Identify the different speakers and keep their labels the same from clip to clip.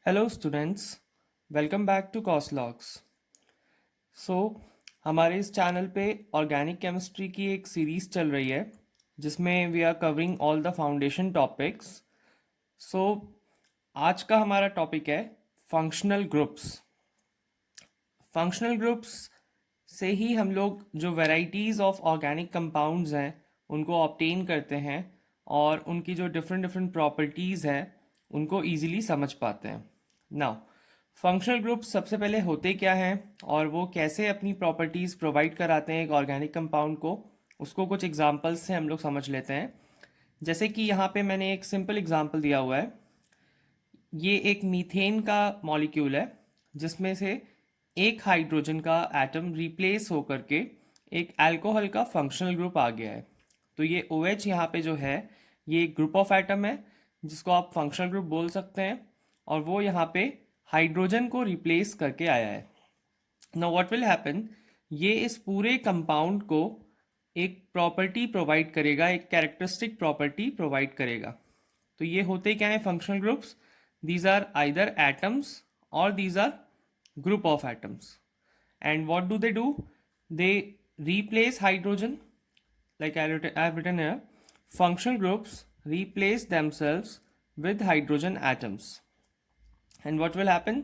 Speaker 1: Hello students, welcome back to कॉस्लॉग्स। So हमारे इस चैनल पे ऑर्गेनिक केमिस्ट्री की एक सीरीज़ चल रही है जिसमें we are covering all the foundation topics. So आज का हमारा टॉपिक है फंक्शनल ग्रुप्स। फंक्शनल ग्रुप्स से ही हम लोग जो वैराइटीज़ ऑफ ऑर्गेनिक कंपाउंड्स हैं उनको ऑब्टेन करते हैं और उनकी जो डिफरेंट डिफरेंट प्रॉपर्टीज़ हैं उनको इजीली समझ पाते हैं। नाउ फंक्शनल ग्रुप्स सबसे पहले होते क्या हैं और वो कैसे अपनी प्रॉपर्टीज़ प्रोवाइड कराते हैं एक ऑर्गेनिक कंपाउंड को, उसको कुछ एग्जांपल्स से हम लोग समझ लेते हैं। जैसे कि यहाँ पे मैंने एक सिंपल एग्जांपल दिया हुआ है। ये एक मीथेन का मॉलिक्यूल है जिसमें से एक हाइड्रोजन का एटम रिप्लेस होकर के एक अल्कोहल का फंक्शनल ग्रुप आ गया है। तो ये OH यहाँ पे जो है ये एक ग्रुप ऑफ एटम है जिसको आप फंक्शनल ग्रुप बोल सकते हैं और वो यहाँ पे हाइड्रोजन को रिप्लेस करके आया है। नाउ व्हाट विल हैपन, ये इस पूरे कंपाउंड को एक प्रॉपर्टी प्रोवाइड करेगा, एक कैरेक्टरिस्टिक प्रॉपर्टी प्रोवाइड करेगा। तो ये होते क्या है functional groups? These are either atoms और these are group of atoms. And what do they do? They replace hydrogen, like I've written here. Functional groups replace themselves with hydrogen atoms. And what will happen?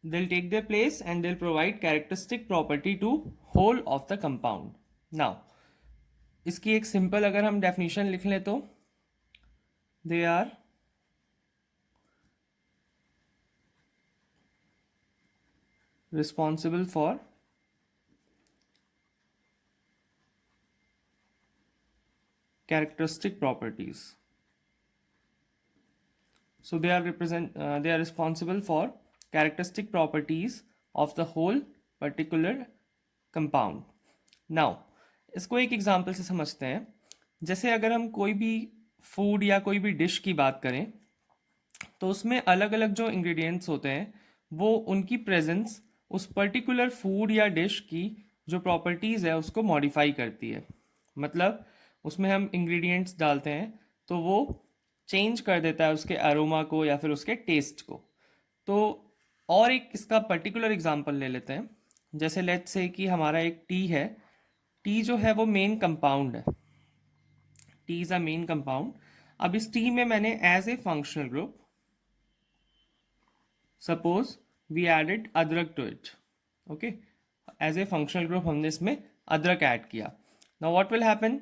Speaker 1: They'll take their place and they'll provide characteristic property to whole of the compound. Now, इसकी एक simple अगर हम definition लिख लें तो they are responsible for characteristic properties. So they are responsible for characteristic properties of the whole particular compound. Now इसको एक example से समझते हैं। जैसे अगर हम कोई भी फूड या कोई भी डिश की बात करें तो उसमें अलग अलग जो इंग्रेडिएंट्स होते हैं वो उनकी प्रेजेंस उस पर्टिकुलर फूड या डिश की जो प्रॉपर्टीज़ है उसको मॉडिफाई करती है। मतलब उसमें हम इंग्रेडिएंट्स डालते हैं तो वो चेंज कर देता है उसके अरोमा को या फिर उसके टेस्ट को। तो और एक इसका पर्टिकुलर एग्जांपल ले लेते हैं। जैसे लेट्स से कि हमारा एक टी है। टी जो है वो मेन कंपाउंड है। Tea is a main compound. अब इस टी में मैंने as a functional group suppose we added adrak to it. Okay, as a functional group हमने इसमें अदरक ऐड किया। नाउ व्हाट विल हैपन,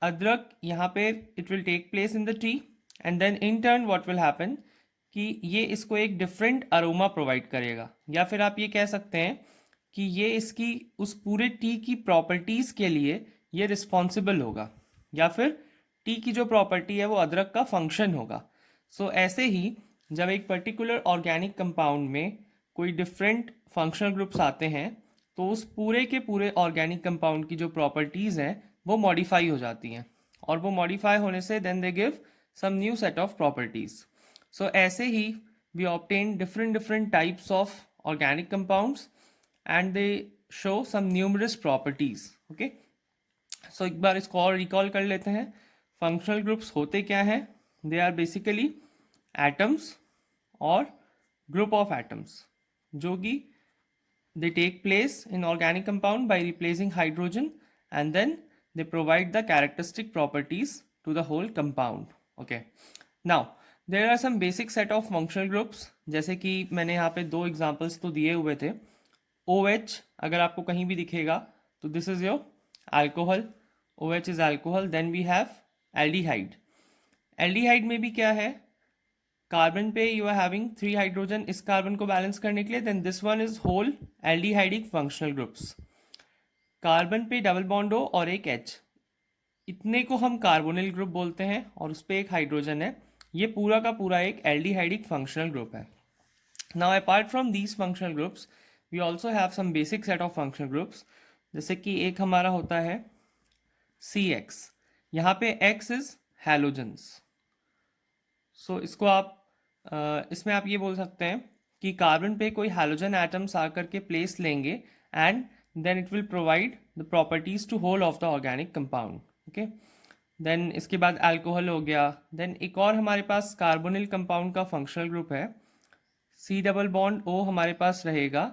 Speaker 1: अदरक यहाँ पे it will take place in the T and then in turn what will happen कि ये इसको एक डिफरेंट अरोमा प्रोवाइड करेगा, या फिर आप ये कह सकते हैं कि ये इसकी उस पूरे टी की प्रॉपर्टीज़ के लिए ये रिस्पॉन्सिबल होगा, या फिर टी की जो प्रॉपर्टी है वो अदरक का फंक्शन होगा। सो ऐसे ही जब एक पर्टिकुलर ऑर्गेनिक कंपाउंड में कोई डिफरेंट फंक्शनल ग्रुप्स आते हैं तो उस पूरे के पूरे ऑर्गेनिक कंपाउंड की जो प्रॉपर्टीज़ हैं वो मॉडिफाई हो जाती हैं, और वो मॉडिफाई होने से then they give some new set of properties. So ऐसे ही we obtain different different types of organic compounds and they show some numerous properties. Okay, so एक बार इसको और रिकॉल कर लेते हैं। फंक्शनल ग्रुप्स होते क्या हैं? दे आर बेसिकली एटम्स और ग्रुप ऑफ एटम्स जो कि they take place in organic compound by replacing hydrogen, and then they provide the characteristic properties to the whole compound. Okay, now there are some basic set of functional groups, जैसे कि मैंने यहाँ पे दो examples तो दिए हुए थे। OH अगर आपको कहीं भी दिखेगा तो this is your alcohol. OH is alcohol. Then we have aldehyde. Aldehyde में भी क्या है, कार्बन पे यू आर हैविंग 3 हाइड्रोजन, इस कार्बन को बैलेंस करने के लिए, then this one is whole aldehydic functional groups. Carbon पे डबल बॉन्ड हो और एक H, इतने को हम कार्बोनिल ग्रुप बोलते हैं और उस पर एक हाइड्रोजन है। ये पूरा का पूरा एक एल्डिहाइडिक फंक्शनल ग्रुप है। Now apart from these functional groups we also have some basic set of functional groups. जैसे कि एक हमारा होता है CX, यहाँ पे X इज हैलोजेंस। सो इसको आप इसमें आप ये बोल सकते हैं कि कार्बन पे कोई हैलोजन एटम्स आकर के प्लेस लेंगे and then it will provide the properties to whole of the organic compound. Okay, then इसके बाद अल्कोहल हो गया। देन एक और हमारे पास कार्बोनिल कंपाउंड का फंक्शनल ग्रुप है C डबल बॉन्ड O हमारे पास रहेगा,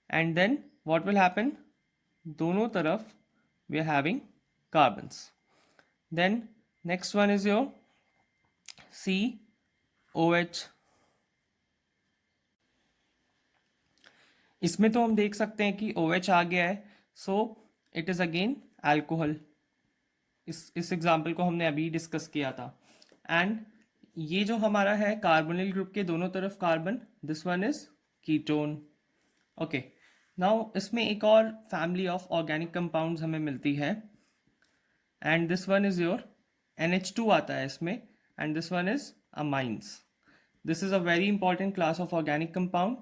Speaker 1: and then what will happen, दोनों तरफ we are having carbons. Then next one is your COH. इसमें तो हम देख सकते हैं कि OH आ गया है, so it is again alcohol. इस एग्जाम्पल को हमने अभी डिस्कस किया था. एंड ये जो हमारा है कार्बोनिल ग्रुप के दोनों तरफ carbon, this one is ketone. Okay, now इसमें एक और फैमिली ऑफ ऑर्गेनिक कंपाउंड्स हमें मिलती है, and this one is your NH2 आता है इसमें, and this one is amines. This is a very important class of organic compound.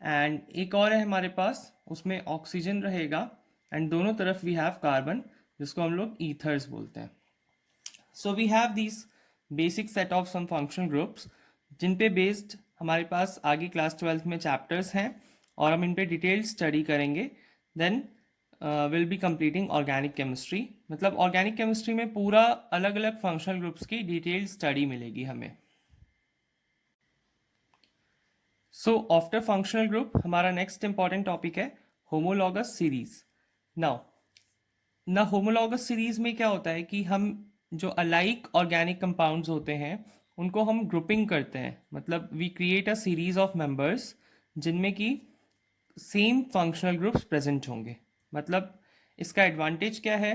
Speaker 1: And एक और है हमारे पास, उसमें ऑक्सीजन रहेगा, एंड दोनों तरफ वी हैव कार्बन, जिसको हम लोग ईथर्स बोलते हैं. So we have this basic set of some functional groups, जिन पे बेस्ड हमारे पास आगे क्लास 12th में चैप्टर्स हैं, और हम इन पे डिटेल स्टडी करेंगे. Then will be completing organic chemistry. मतलब ऑर्गेनिक केमिस्ट्री में पूरा अलग अलग फंक्शनल ग्रुप्स की डिटेल स्टडी मिलेगी हमें. सो आफ्टर फंक्शनल ग्रुप हमारा नेक्स्ट इंपॉर्टेंट टॉपिक है होमोलॉगस सीरीज. नाउ ना होमोलॉगस सीरीज में क्या होता है कि हम जो अलाइक ऑर्गेनिक कंपाउंड्स होते हैं उनको हम ग्रुपिंग करते हैं. मतलब we create a series of members जिनमें कि सेम फंक्शनल ग्रुप्स प्रेजेंट होंगे. मतलब इसका एडवांटेज क्या है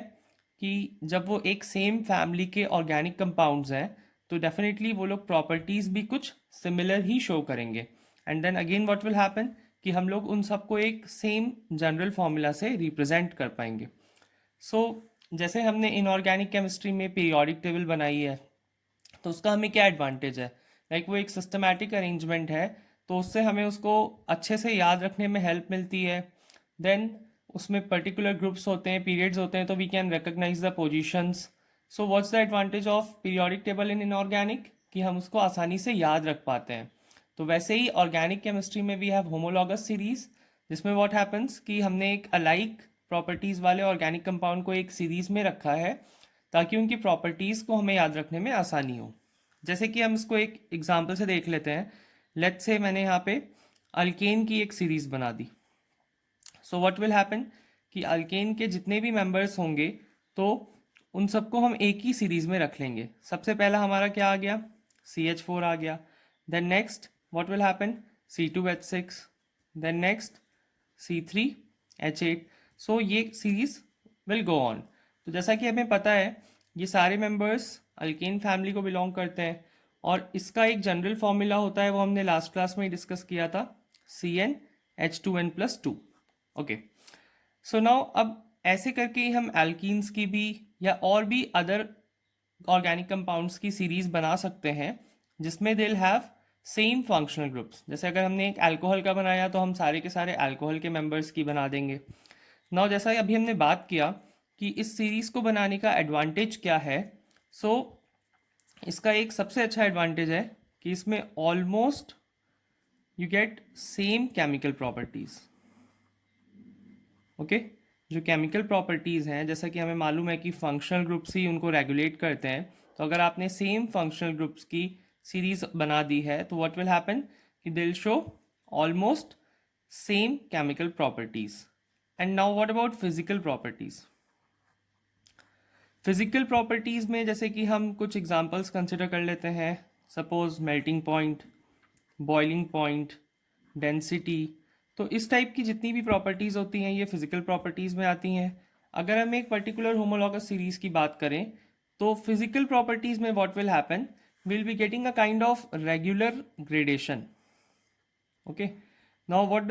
Speaker 1: कि जब वो एक सेम फैमिली के ऑर्गेनिक कंपाउंड्स हैं तो डेफिनेटली वो लोग प्रॉपर्टीज़ भी कुछ सिमिलर ही शो करेंगे. And then again what will happen कि हम लोग उन सबको एक सेम जनरल फार्मूला से रिप्रेजेंट कर पाएंगे. सो जैसे हमने इनऑर्गेनिक केमिस्ट्री में पीरियोडिक टेबल बनाई है, तो उसका हमें क्या एडवांटेज है, लाइक वो एक सिस्टमैटिक अरेंजमेंट है, तो उससे हमें उसको अच्छे से याद रखने में हेल्प मिलती है. देन उसमें पर्टिकुलर ग्रुप्स होते हैं, पीरियड्स होते हैं, तो we can recognise the positions. So what's the advantage of periodic table in inorganic, कि हम उसको आसानी से याद रख पाते हैं. तो वैसे ही ऑर्गेनिक केमिस्ट्री में वी हैव होमोलॉगस सीरीज, जिसमें व्हाट हैपन्स कि हमने एक अलाइक प्रॉपर्टीज़ वाले ऑर्गेनिक कंपाउंड को एक सीरीज़ में रखा है ताकि उनकी प्रॉपर्टीज़ को हमें याद रखने में आसानी हो. जैसे कि हम इसको एक एग्जांपल से देख लेते हैं. लेट्स से मैंने यहाँ पे अल्केन की एक सीरीज़ बना दी. सो व्हाट विल हैपन कि अल्केन के जितने भी मेंबर्स होंगे तो उन सबको हम एक ही सीरीज़ में रख लेंगे. सबसे पहला हमारा क्या आ गया, CH4 आ गया. Then next what will happen, C2H6. Then next C3H8. So ये सीरीज विल गो ऑन. तो जैसा कि हमें पता है ये सारे मेंबर्स अल्केन फैमिली को बिलोंग करते हैं, और इसका एक जनरल फॉर्मूला होता है, वो हमने लास्ट क्लास में ही डिस्कस किया था, CnH2n+2. ओके, सो नाउ अब ऐसे करके ही हम एल्कीन्स की भी या और भी अदर ऑर्गेनिक कंपाउंड्स की सीरीज बना सकते हैं जिसमें they will have same functional groups. जैसे अगर हमने एक अल्कोहल का बनाया तो हम सारे के सारे अल्कोहल के मेंबर्स की बना देंगे. नाउ जैसा अभी हमने बात किया कि इस सीरीज़ को बनाने का एडवांटेज क्या है, सो इसका एक सबसे अच्छा एडवांटेज है कि इसमें almost you get same chemical properties. Okay, जो केमिकल प्रॉपर्टीज़ हैं, जैसा कि हमें मालूम है कि फंक्शनल ग्रुप्स ही उनको रेगुलेट करते हैं, तो अगर आपने सेम फंक्शनल ग्रुप्स की सीरीज़ बना दी है तो व्हाट विल हैपन कि they will show almost same chemical properties. And now what about physical properties. Physical properties में जैसे कि हम कुछ एग्जांपल्स कंसिडर कर लेते हैं. Suppose melting point, boiling point, density. तो इस टाइप की जितनी भी प्रॉपर्टीज़ होती हैं ये फिजिकल प्रॉपर्टीज़ में आती हैं. अगर हम एक पर्टिकुलर होमोलॉगस सीरीज़ की बात करें तो फिजिकल प्रॉपर्टीज़ में what will happen, will be getting a kind of regular gradation. Okay, now what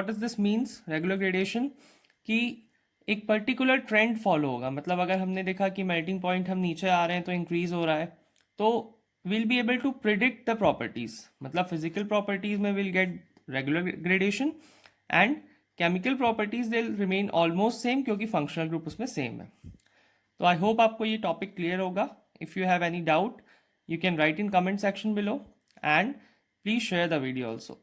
Speaker 1: does this means regular gradation, कि एक पर्टिकुलर ट्रेंड फॉलो होगा. मतलब अगर हमने देखा कि मेल्टिंग पॉइंट हम नीचे आ रहे हैं तो इंक्रीज हो रहा है, तो will be able to predict the properties. मतलब फिजिकल प्रॉपर्टीज में will get regular gradation, and chemical properties they remain almost same क्योंकि फंक्शनल ग्रुप उसमें सेम है. तो आई होप आपको ये टॉपिक क्लियर होगा. If you have any doubt you can write in comment section below, and please share the video also.